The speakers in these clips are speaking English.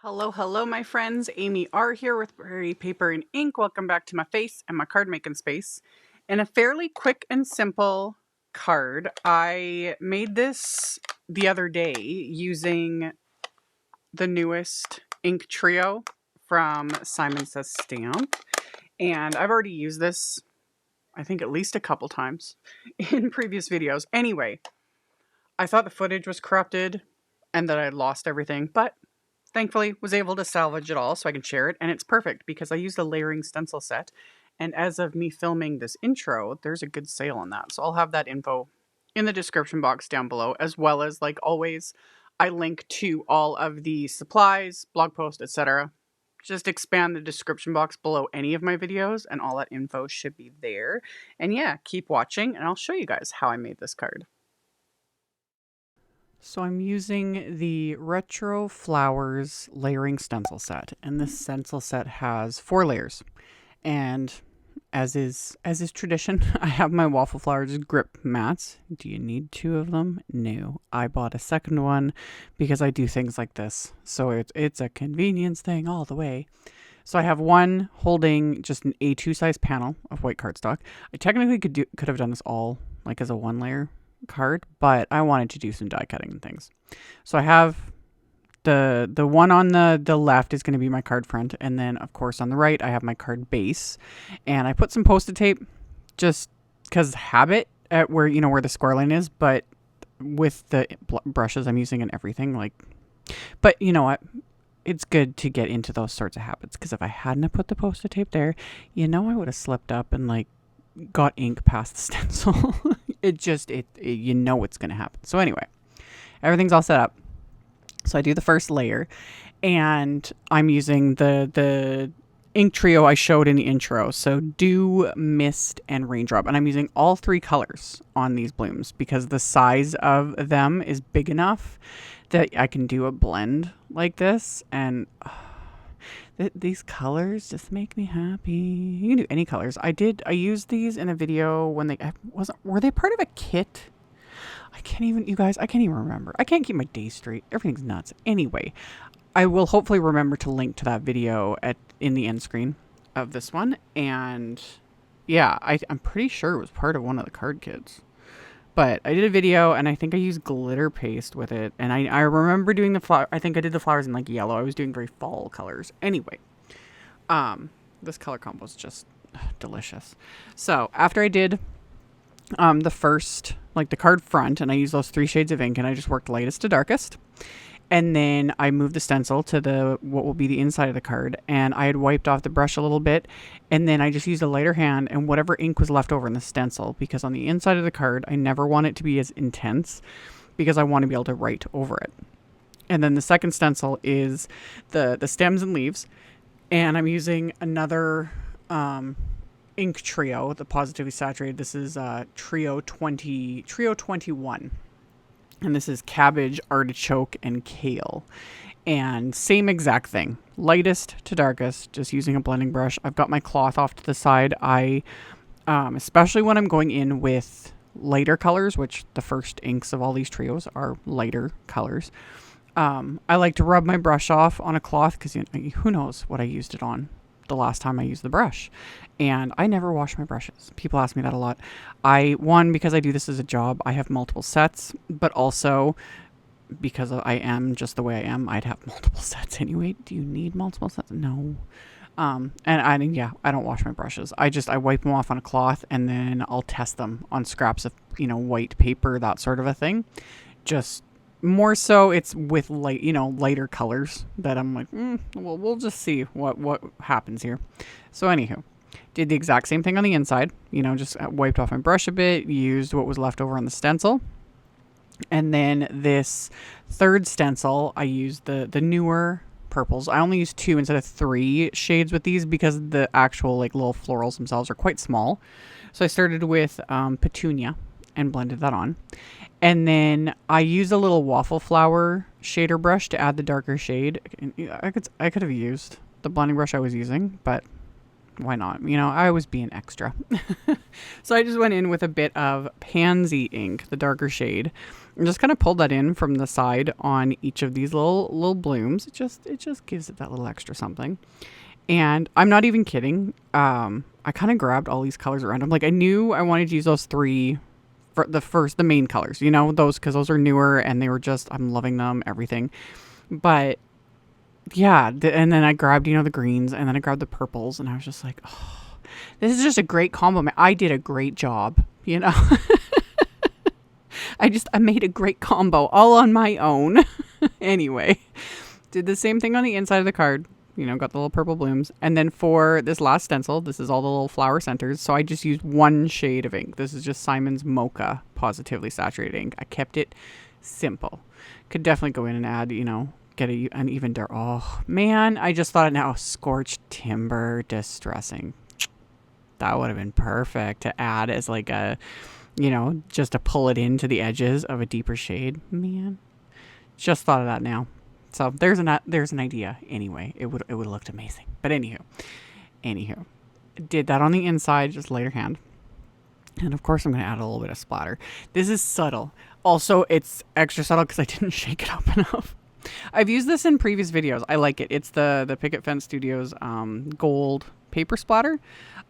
Hello, hello, my friends. AmyR here with Prairie Paper and Ink. Welcome back to my face and my card making space. In a fairly quick and simple card, I made this the other day using the newest ink trio from Simon Says Stamp. And I've already used this, I think, at least a couple times in previous videos. Anyway, I thought the footage was corrupted and that I had lost everything, but thankfully was able to salvage it all so I can share it, and it's perfect because I used a layering stencil set, and as of me filming this intro, there's a good sale on that, so I'll have that info in the description box down below, as well as, like always, I link to all of the supplies, blog posts, etc. Just expand the description box below any of my videos, and all that info should be there. And yeah, keep watching, and I'll show you guys how I made this card. So I'm using the Retro Flowers layering stencil set, and this stencil set has 4 layers. And as is tradition, I have my Waffle Flowers grip mats. Do you need 2 of them? No. I bought a second one because I do things like this. So it's a convenience thing all the way. So I have one holding just an A2 size panel of white cardstock. I technically could have done this all like as a 1-layer card, but I wanted to do some die cutting and things. So I have the one on the left is going to be my card front, and then of course on the right I have my card base, and I put some Post-it tape just because habit at where the score line is, but with the brushes I'm using and everything, like, but you know what, it's good to get into those sorts of habits, because if I hadn't have put the Post-it tape there, I would have slipped up and like got ink past the stencil. It's going to happen. So anyway, everything's all set up. So I do the first layer, and I'm using the ink trio I showed in the intro. So Dew, Mist, and Raindrop. And I'm using all 3 colors on these blooms because the size of them is big enough that I can do a blend like this. And these colors just make me happy. You can do any colors. I used these in a video when were they part of a kit? I can't even remember. I can't keep my days straight. Everything's nuts. Anyway, I will hopefully remember to link to that video in the end screen of this one. And yeah, I'm pretty sure it was part of one of the card kits. But I did a video, and I think I used glitter paste with it. And I remember doing the flower. I think I did the flowers in like yellow. I was doing very fall colors. Anyway, this color combo is just delicious. So after I did the first, like the card front, and I used those 3 shades of ink, and I just worked lightest to darkest. And then I moved the stencil to what will be the inside of the card, and I had wiped off the brush a little bit, and then I just used a lighter hand and whatever ink was left over in the stencil, because on the inside of the card, I never want it to be as intense because I want to be able to write over it. And then the second stencil is the stems and leaves, and I'm using another ink trio, the Pawsitively Saturated. This is Trio 21. And this is cabbage, artichoke, and kale. And same exact thing. Lightest to darkest, just using a blending brush. I've got my cloth off to the side. I, especially when I'm going in with lighter colors, which the first inks of all these trios are lighter colors. I like to rub my brush off on a cloth because who knows what I used it on the last time I used the brush. And I never wash my brushes. People ask me that a lot. Because I do this as a job, I have multiple sets, but also because I am just the way I am, I'd have multiple sets anyway. Do you need multiple sets? No. I don't wash my brushes. I wipe them off on a cloth, and then I'll test them on scraps of, white paper, that sort of a thing. Just more so it's with lighter colors that I'm like, well, we'll just see what happens here. So anywho, did the exact same thing on the inside, just wiped off my brush a bit, used what was left over on the stencil. And then this third stencil, I used the newer purples. I only used 2 instead of 3 shades with these because the actual like little florals themselves are quite small. So I started with Petunia and blended that on. And then I used a little Waffle Flower shader brush to add the darker shade. I could have used the blending brush I was using, but why not? I was being extra. So I just went in with a bit of Pansy ink, the darker shade, And just kind of pulled that in from the side on each of these little blooms. It just gives it that little extra something. And I'm not even kidding. I kind of grabbed all these colors around them. Like I knew I wanted to use those three for the main colors, you know, those, because those are newer and they were just, I'm loving them, everything. But yeah, and then I grabbed, you know, the greens, and then I grabbed the purples, and I was just like, oh, this is just a great combo. I did a great job, you know. I made a great combo all on my own. Anyway, did the same thing on the inside of the card. You know, got the little purple blooms. And then for this last stencil, this is all the little flower centers. So I just used one shade of ink. This is just Simon's MOCHA Positively Saturated ink. I kept it simple. Could definitely go in and add, you know, get an even dark. Oh, man. I just thought it now. Scorched Timber Distressing. That would have been perfect to add as like a, you know, just to pull it into the edges of a deeper shade. Man, just thought of that now. So there's an idea. Anyway, it would have looked amazing. But anywho, did that on the inside, just lighter hand. And of course I'm going to add a little bit of splatter. This is subtle. Also, it's extra subtle because I didn't shake it up enough. I've used this in previous videos. I like it. It's the Picket Fence Studios gold paper splatter.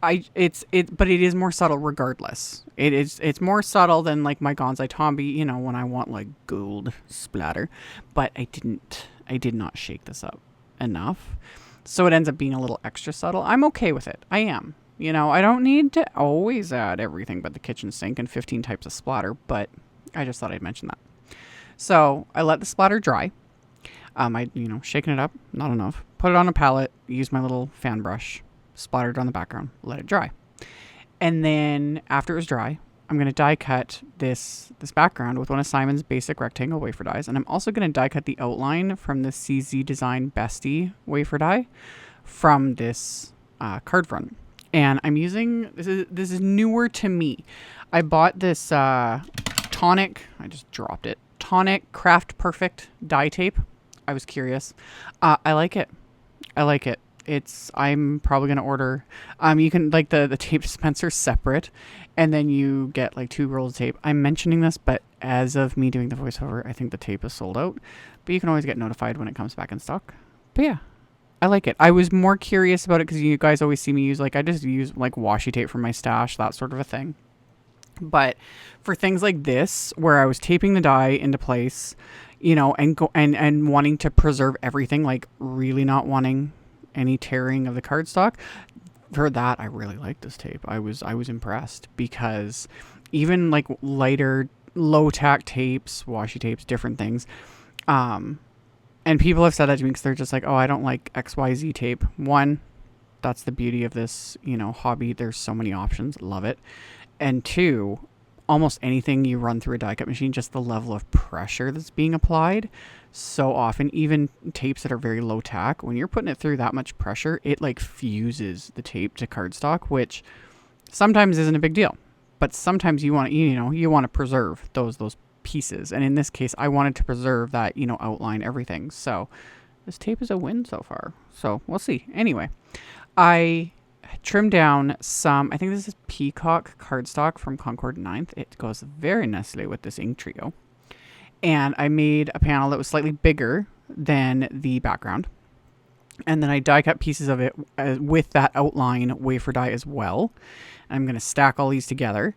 But it is more subtle regardless. It's more subtle than like my Gonzai Tombi, you know, when I want like gold splatter. But I did not shake this up enough. So it ends up being a little extra subtle. I'm okay with it. I am. You know, I don't need to always add everything but the kitchen sink and 15 types of splatter, but I just thought I'd mention that. So I let the splatter dry. Shaking it up, not enough. Put it on a palette, use my little fan brush, splattered on the background, let it dry. And then after it was dry, I'm going to die cut this background with one of Simon's basic rectangle wafer dies. And I'm also going to die cut the outline from the CZ Design Bestie wafer die from this card front. And I'm using, this is newer to me. I bought this Tonic, I just dropped it, Tonic Craft Perfect die tape. I was curious. I like it. I'm probably going to order, you can like the tape dispenser separate, and then you get like 2 rolls of tape. I'm mentioning this, but as of me doing the voiceover, I think the tape is sold out, but you can always get notified when it comes back in stock. But yeah, I like it. I was more curious about it because you guys always see me use, like, I just use like washi tape from my stash, that sort of a thing. But for things like this, where I was taping the die into place, you know, and wanting to preserve everything, like really not wanting any tearing of the cardstock, for that I really like this tape. I was impressed, because even like lighter low tack tapes, washi tapes, different things, and people have said that to me because they're just like, oh, I don't like XYZ tape. One, that's the beauty of this, you know, hobby. There's so many options. Love it. And two, almost anything you run through a die cut machine, just the level of pressure that's being applied so often, even tapes that are very low tack, when you're putting it through that much pressure, it like fuses the tape to cardstock, which sometimes isn't a big deal, but sometimes you want to preserve those pieces. And in this case, I wanted to preserve that, you know, outline, everything. So this tape is a win so far. So we'll see. Anyway, I trimmed down some, I think this is Peacock cardstock from Concord 9th. It goes very nicely with this ink trio. And I made a panel that was slightly bigger than the background. And then I die cut pieces of it with that outline wafer die as well. I'm going to stack all these together.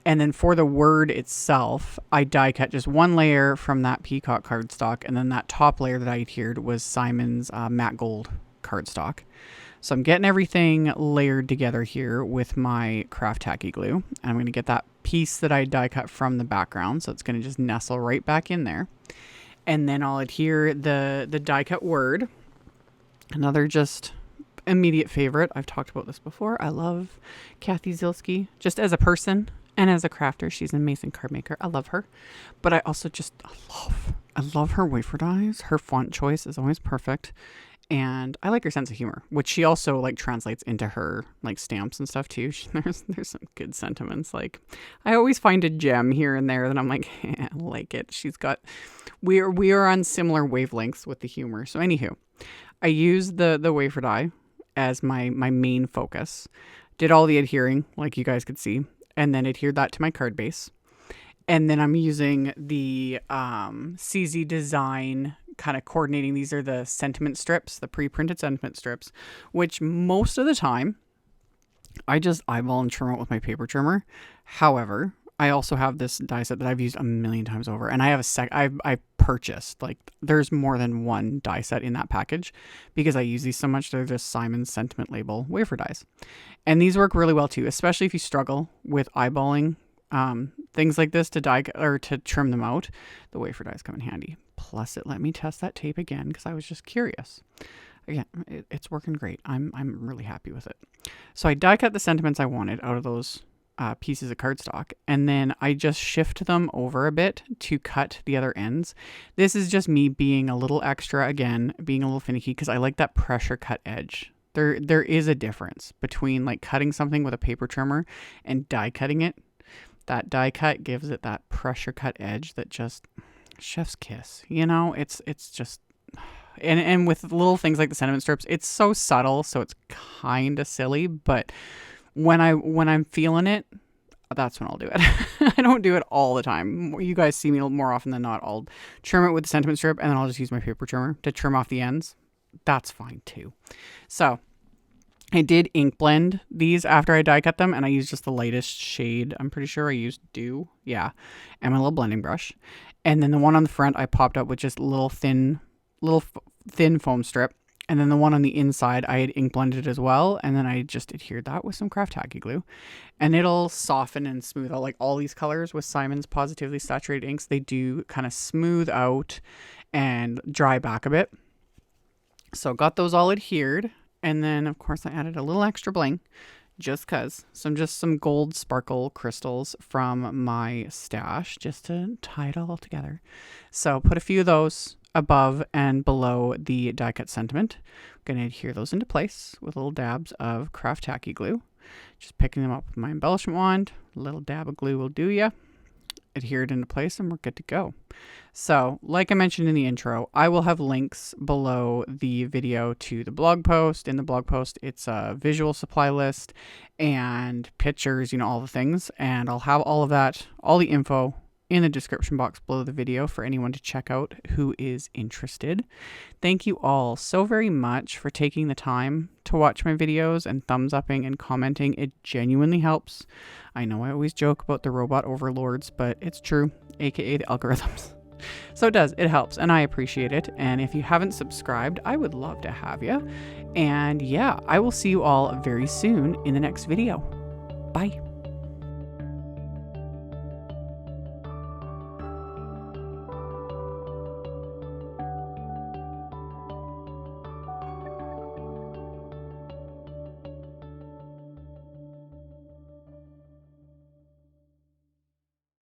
And then for the word itself, I die cut just one layer from that Peacock cardstock. And then that top layer that I adhered was Simon's matte gold cardstock. So I'm getting everything layered together here with my craft tacky glue. And I'm going to get that piece that I die cut from the background. So it's going to just nestle right back in there. And then I'll adhere the die cut word. Another just immediate favorite. I've talked about this before. I love Kathy Zilski just as a person and as a crafter. She's an amazing card maker. I love her. But I also just I love her wafer dies. Her font choice is always perfect. And I like her sense of humor, which she also like translates into her like stamps and stuff too. There's some good sentiments. Like I always find a gem here and there that I'm like, I like it. She's got, we are on similar wavelengths with the humor. So anywho, I used the wafer die as my main focus. Did all the adhering, like you guys could see, and then adhered that to my card base. And then I'm using the CZ Design kind of coordinating. These are the sentiment strips, the pre-printed sentiment strips, which most of the time I just eyeball and trim out with my paper trimmer. However, I also have this die set that I've used a million times over, and I have I purchased, like, there's more than one die set in that package because I use these so much. They're just Simon's Sentiment Label wafer dies, and these work really well too, especially if you struggle with eyeballing things like this to die or to trim them out. The wafer dies come in handy. Plus, it let me test that tape again because I was just curious. Again, it's working great. I'm really happy with it. So I die cut the sentiments I wanted out of those pieces of cardstock, and then I just shift them over a bit to cut the other ends. This is just me being a little extra, again, being a little finicky, because I like that pressure cut edge. There is a difference between like cutting something with a paper trimmer and die cutting it. That die cut gives it that pressure cut edge that just chef's kiss. You know, it's just, and with little things like the sentiment strips, it's so subtle, so it's kind of silly, but when I'm feeling it, that's when I'll do it. I don't do it all the time. You guys see me more often than not. I'll trim it with the sentiment strip, and then I'll just use my paper trimmer to trim off the ends. That's fine too. So I did ink blend these after I die cut them, and I used just the lightest shade. I'm pretty sure I used Dew. Yeah. And my little blending brush. And then the one on the front I popped up with just a little thin foam strip. And then the one on the inside, I had ink blended as well. And then I just adhered that with some craft tacky glue. And it'll soften and smooth out, like all these colors with Simon's Pawsitively saturated inks. They do kind of smooth out and dry back a bit. So got those all adhered. And then, of course, I added a little extra bling just because. Some gold sparkle crystals from my stash just to tie it all together. So put a few of those above and below the die cut sentiment. I'm going to adhere those into place with little dabs of craft tacky glue. Just picking them up with my embellishment wand. A little dab of glue will do ya. Adhere it into place and we're good to go. So, like I mentioned in the intro, I will have links below the video to the blog post. In the blog post, it's a visual supply list and pictures, all the things. And I'll have all of that, all the info in the description box below the video for anyone to check out who is interested. Thank you all so very much for taking the time to watch my videos and thumbs upping and commenting. It genuinely helps. I know I always joke about the robot overlords, but it's true, aka the algorithms. So it helps, and I appreciate it. And if you haven't subscribed, I would love to have you. And yeah, I will see you all very soon in the next video. Bye.